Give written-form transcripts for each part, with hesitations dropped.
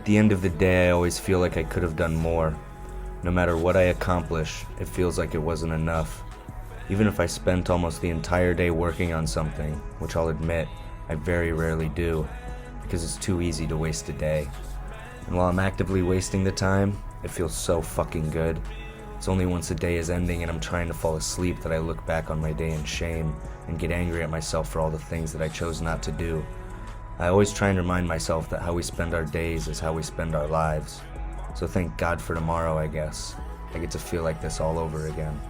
the end of the day, I always feel like I could have done more. No matter what I accomplish, it feels like it wasn't enough. Even if I spent almost the entire day working on something, which I'll admit, I very rarely do, because it's too easy to waste a day. And while I'm actively wasting the time, it feels so fucking good. It's only once the day is ending and I'm trying to fall asleep that I look back on my day in shame and get angry at myself for all the things that I chose not to do. I always try and remind myself that how we spend our days is how we spend our lives. So thank God for tomorrow, I guess. I get to feel like this all over again.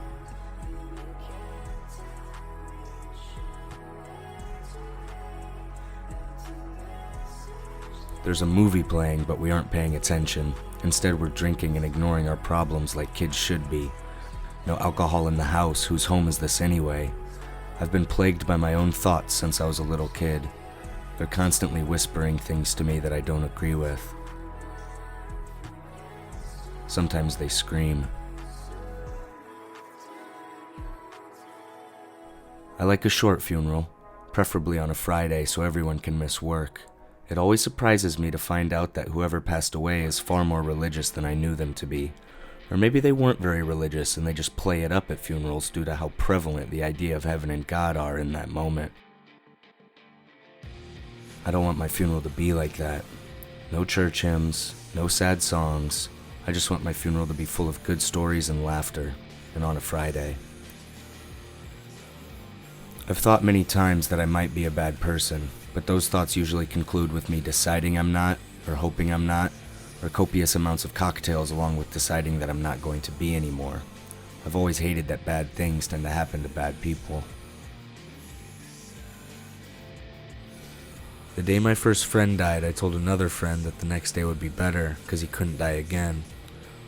There's a movie playing, but we aren't paying attention. Instead, we're drinking and ignoring our problems like kids should be. No alcohol in the house, whose home is this anyway? I've been plagued by my own thoughts since I was a little kid. They're constantly whispering things to me that I don't agree with. Sometimes they scream. I like a short funeral, preferably on a Friday so everyone can miss work. It always surprises me to find out that whoever passed away is far more religious than I knew them to be. Or maybe they weren't very religious and they just play it up at funerals due to how prevalent the idea of heaven and God are in that moment. I don't want my funeral to be like that. No church hymns, no sad songs. I just want my funeral to be full of good stories and laughter, and on a Friday. I've thought many times that I might be a bad person, but those thoughts usually conclude with me deciding I'm not, or hoping I'm not, or copious amounts of cocktails along with deciding that I'm not going to be anymore. I've always hated that bad things tend to happen to bad people. The day my first friend died, I told another friend that the next day would be better because he couldn't die again.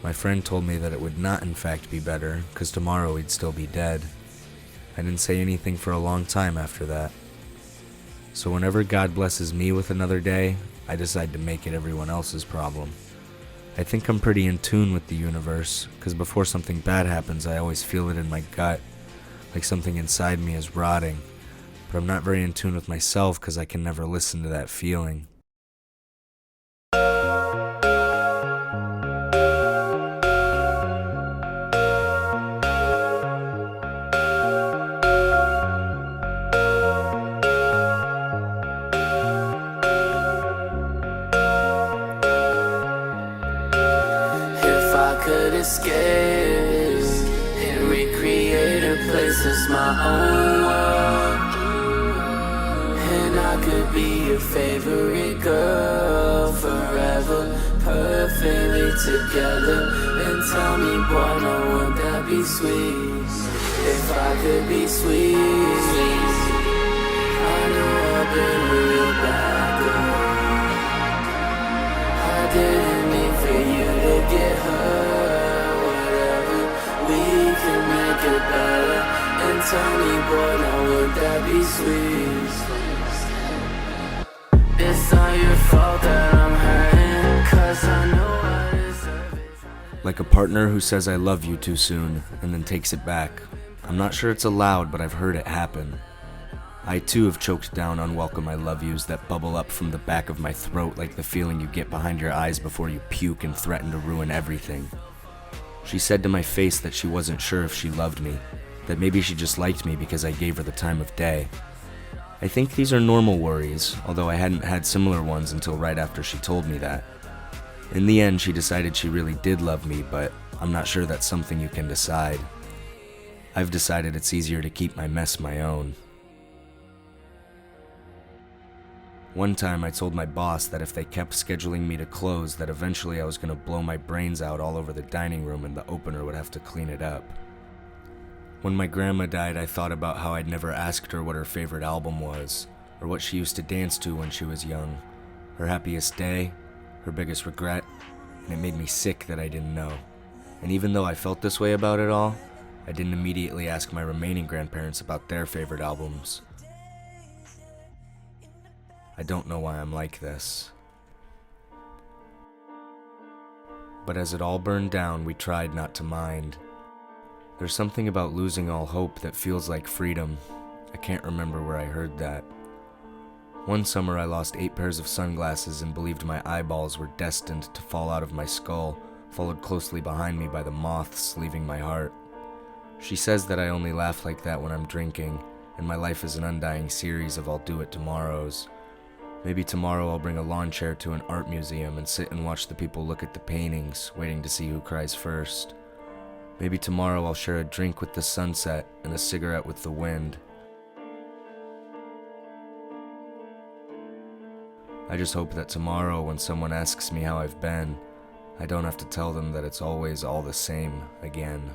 My friend told me that it would not in fact be better because tomorrow he'd still be dead. I didn't say anything for a long time after that. So whenever God blesses me with another day, I decide to make it everyone else's problem. I think I'm pretty in tune with the universe because before something bad happens, I always feel it in my gut, like something inside me is rotting. But I'm not very in tune with myself because I can never listen to that feeling. If I could escape and recreate a place that's my own world, and I could be your favorite girl forever, perfectly together. And tell me, boy, no, would that be sweet? If I could be sweet, I know I've been a real bad girl. I didn't mean for you to get hurt. Whatever, we can make it better. And tell me, boy, now would that be sweet? It's not your fault that I'm hurting, 'cause I know I deserve it. Like a partner who says I love you too soon and then takes it back. I'm not sure it's allowed, but I've heard it happen. I too have choked down unwelcome I love yous that bubble up from the back of my throat like the feeling you get behind your eyes before you puke and threaten to ruin everything. She said to my face that she wasn't sure if she loved me, that maybe she just liked me because I gave her the time of day. I think these are normal worries, although I hadn't had similar ones until right after she told me that. In the end, she decided she really did love me, but I'm not sure that's something you can decide. I've decided it's easier to keep my mess my own. One time I told my boss that if they kept scheduling me to close, that eventually I was going to blow my brains out all over the dining room and the opener would have to clean it up. When my grandma died, I thought about how I'd never asked her what her favorite album was, or what she used to dance to when she was young, her happiest day, her biggest regret, and it made me sick that I didn't know. And even though I felt this way about it all, I didn't immediately ask my remaining grandparents about their favorite albums. I don't know why I'm like this. But as it all burned down, we tried not to mind. There's something about losing all hope that feels like freedom. I can't remember where I heard that. One summer I lost 8 pairs of sunglasses and believed my eyeballs were destined to fall out of my skull, followed closely behind me by the moths leaving my heart. She says that I only laugh like that when I'm drinking, and my life is an undying series of I'll do it tomorrows. Maybe tomorrow I'll bring a lawn chair to an art museum and sit and watch the people look at the paintings, waiting to see who cries first. Maybe tomorrow I'll share a drink with the sunset and a cigarette with the wind. I just hope that tomorrow, when someone asks me how I've been, I don't have to tell them that it's always all the same again.